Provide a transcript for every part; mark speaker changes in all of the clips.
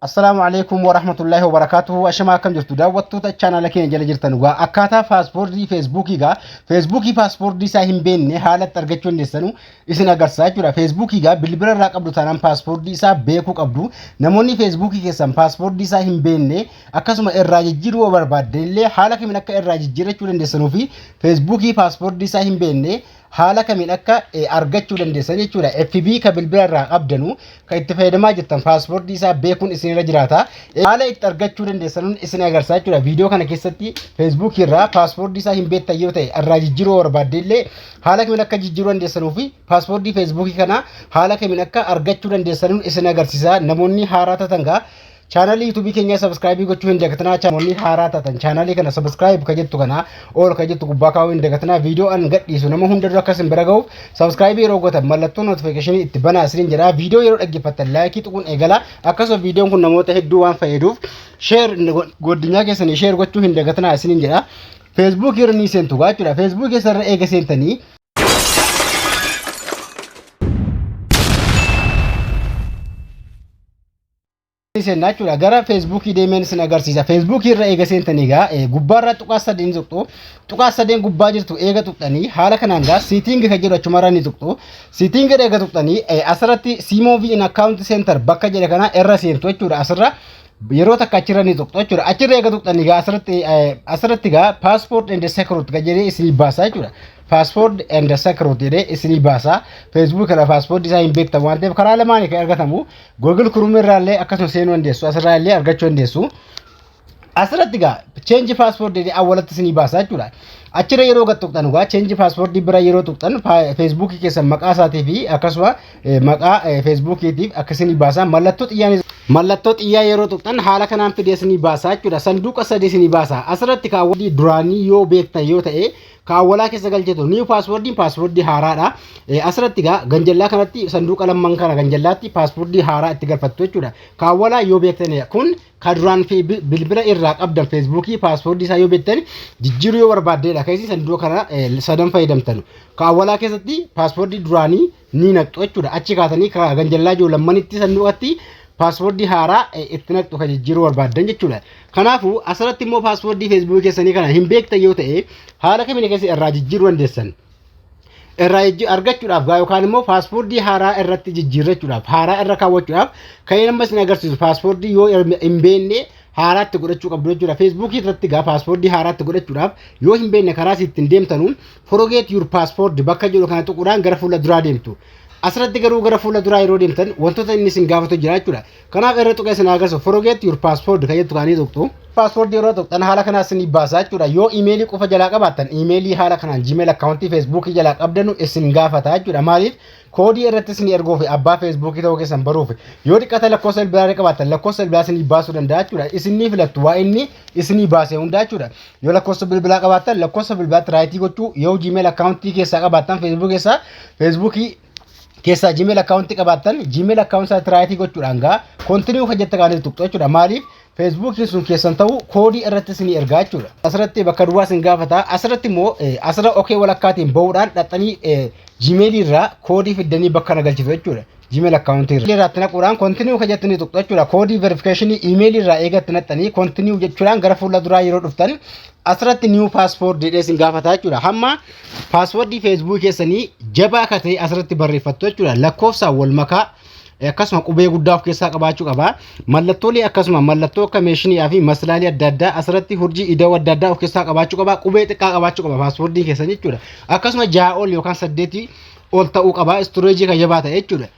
Speaker 1: Assalamu alaikum warahmatullahi wabarakatuh. Ashama kam jirtu daawwattoota channel keenya jala jirtan waa akkaataa paaspoortii feesbuukii paaspoortii isaa hin beekne haalatti argachuu dandeessanu isin agarsiisaa jechuudha. Feesbuukii bilbila irraa qabdu taanaan paaspoortii isaa beekuu qabdu. Namoonni feesbuukii keessan paaspoortii isaa hin beekne akkasuma irraa jijjiiruu barbaaddan illee haala kamiin akka irraa jijjiirachuu dandeessanuu fi feesbuukii paaspoortii isaa hin beekne haala kamiin akka argachuu dandeessan jechuudha. FB ka bilbila irraa qabdanu ka itti fayyadamaa jirtan paaspoortii isaa beekuun isinirra jiraata. Haala itti argachuu dandeessan isin agarsiisaa jechuudha. Viidiyoo kana keessatti feesbuukii irraa paaspoortii isaa hin beektan yoo ta'e irraa jijjiiruu barbaadde illee haala kamiin akka jijjiiruu dandeessanuu fi paaspoortii feesbuukii kana haala kamiin akka argachuu dandeessan isin agarsiisa. Namoonni haaraa taatan channel YouTube keenya subscribe gochuu hin dagatinaa. Namoonni haaraa taatan channel kana subscribe ka jettu kana ol ka jettu gubbaa kaa'uu hin dagatinaa. Viidiyoo an gadhiisu nama hunda dura akkasin bira ga'uuf subscribe yeroo gootan mallattoo notification itti banaa isiniin jedha. Viidiyoo yeroo dhaggeeffattan like tuquun eegala. Akkasuma viidiyoon kun namoota hedduu waan fayyaduuf share godinyaa keessanii share gochuu hin dagatinaa isiniin jedha. Facebook irra ni seentu jechuudha. Facebook irra eega seentanii sennachuudha gara feesbuukii deemeen isin agarsiisa. Feesbuukii irra eega seentanii gubbaarra tuqaa sadeen tuqxu. Tuqaa sadeen gubbaa jirtu eega tuqxanii haala kanaan setting ka jedhu achumarra ni tuqxu. Setting eega tuqxanii asirratti move in account center bakka jedhe kana irra seentu jechuudha. Asirra yeroo takka achirra ni tuqxu jechuudha. Achirra eega tuqxanii asirratti passport and security ka jedhee isin baasa jechuudha. Passport and security de isini basa. Facebook kana passport isaa hin beektan waan ta'eef karaa lamaanii kan argatamu. Google Chrome irraallee akkasuma seenuu dandeessu. Asirraallee argachuu dandeessu. Asirratti change passport de awwalatti isini basa jechuudha. Achirra yeroo tuqxan change passport bira yeroo tuqxan Facebook keessan maqaa isaatii fi akkasuma maqaa Facebookiitiif akkasini basa. Mallattoo xiyyaa yeroo tuqxan haala kanaan fidee isini basa jechuudha. Sanduuqa sadii isini basa. Asirratti kaawwadii duraanii yoo beektan yoo ta'e kaawwalaa keessa galcheetu new paaspoortii haaraadha. Asirratti ganjallaa kanatti sanduuqa lamman kana ganjallaatti paaspoortii haaraa itti galfattu jechuudha. Kaawwalaa yoo beektan kun ka duraan bilbila irraa qabdan feesbuukii paaspoortii isaa yoo beektan jijjiiruu yoo barbaaddeedha keessi sanduuqa kana sadan fayyadamtan. Kaawwalaa keessatti paaspoortii duraanii ni naqxu jechuudha. Achi kaatanii ganjallaa jiru lammanitti sanduuqatti paaspoortii haaraa itti naqxu kan jijjiiruu barbaaddan jechuudha. Kanaafuu asirratti immoo paaspoortii feesbuukii keessanii kana hin beektan yoo ta'e haala kamiin keessa irraa jijjiiruu dandeessan. Irraa argachuudhaaf yookaan immoo paaspoortii haaraa irratti jijjiirrachuudhaaf haaraa irra kaawwachuudhaaf kan nama isin agarsiisu paaspoortii yoo hin beekne haaraatti godhachuu qabdu jechuudha. Feesbuukii irratti paaspoortii haaraatti godhachuudhaaf yoo hin beekne karaa ittiin deemtanuun forget your passport bakka jedhu kana tuquudhaan gara fuula duraa deemtu. Asirratti garuu gara fuula duraa yeroo deemtan wantoota inni isin gaafatu jira jechuudha. Kanaaf irra tuqaa isin agarsiisu forget your passport kan jettu kaanii tuqxu. Passport yeroo tuqxan haala kanaa isin baasaa jechuudha. Yoo emailii qofa jalaa qabaattan emailii haala kanaan Gmail account Facebook jalaa qabdanu isin gaafata jechuudha. Maaliif koodii irratti isin erguuf abbaa Facebook ta'uu keessan baruuf yoo dhiqata lakkoofsa bilbilaa qabaattan lakkoofsa bilbilaa isin baasuu danda'a jechuudha. Isin filattu waa inni isin baasee hunda jechuudha. Yoo lakkoofsa bilbilaa qabaattan lakkoofsa bilbilaatti raayitii gochuu yoo Gmail account keessaa qabaattan Facebook keessaa Gmail account qabaattan Gmail account isaa raayitii gochuudhaan continue hojjetta kaanii tuqxu jechuudha. Maaliif Facebook sun keessan ta'u koodii irratti isin ergaa jechuudha. Asirratti bakka duwwaa isin gaafata. Asirratti immoo asirra okay walakkaatiin bahuudhaan dhaxxanii Gmail irraa koodii fiddanii bakka nagalchitu jechuudha. Gmail account irratti naquudhaan continue hojjettanii tuqxu jechuudha. Koodii verification email irraa eegatti naxxanii continue jechuudhaan gara fuula duraa yeroo dhuftan asirratti new passport jedhee isin gaafata jechuudha. Hamma paaspoortii Facebook keessanii jabaa akka ta'e asirratti barreeffattu jechuudha. Lakkoofsa wal makaa akkasuma qubee guddaa of keessaa qabaachuu qaba. Mallattoolee akkasuma mallattoo akka meeshinii fi maslaalii adda addaa asirratti hurjii ida'uu adda addaa of keessaa qabaachuu qaba. Qubee xiqqaa qabaachuu qaba paaspoortii keessan jechuudha. Akkasuma 6 ol yookaan 8 ol ta'uu qaba. Storage kan jabaa ta'e jechuudha.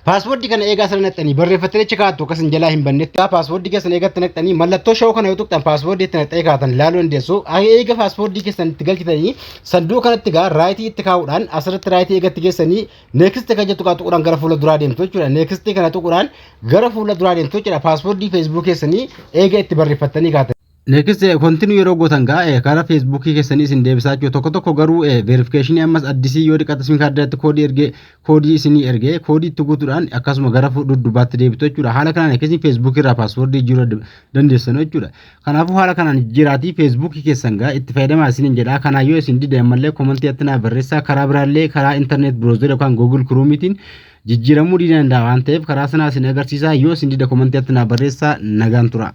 Speaker 1: Paaspoortii kana eegaa sana naqxanii barreeffatanii achi kaa'attu akkas hin jalaa hin bannetti. Paaspoortii keessan eegatti naqxanii mallattoo shawoo kana yoo tuqxan paaspoortii itti naqxanii kaa'atan ilaaluu dandeessu. Eega paaspoortii keessan itti galchitanii sanduuqa kanatti raayitii itti kaa'uudhaan asirratti raayitii eegatti geessanii neekst kan jettu tuquudhaan gara fuula duraa deemtu jechuudha. Neekst kana tuquudhaan gara fuula duraa deemtu jechuudha. Paaspoortii feesbuukii keessanii eega itti barreeffatanii kaa'atan. Next continue yeroo gootan gaa karaa Facebook keessanii isin deebisaa jiru tokko garuu verification ammas addisii yoo dhiqata sim kaardaatti koodii isinii ergee koodii itti guutuudhaan akkasuma gara duddubaatti deebitu jechuudha. Haala kanaan akkasiin Facebook irraa paaswordii jiruu dandeessan jechuudha. Kanaafuu haala kanaan jiraatii Facebook keessan gaa itti fayyadamaa isiniin jedha. Kanaa yoo isin dide ammallee komentii attinaa barreessaa karaa biraallee karaa internet browser yookaan Google Chromeetiin jijjiiramuu danda'a waan ta'eef karaa sanaa isin agarsiisaa yoo isin dide komentii attinaa barreessaa nagaan tura.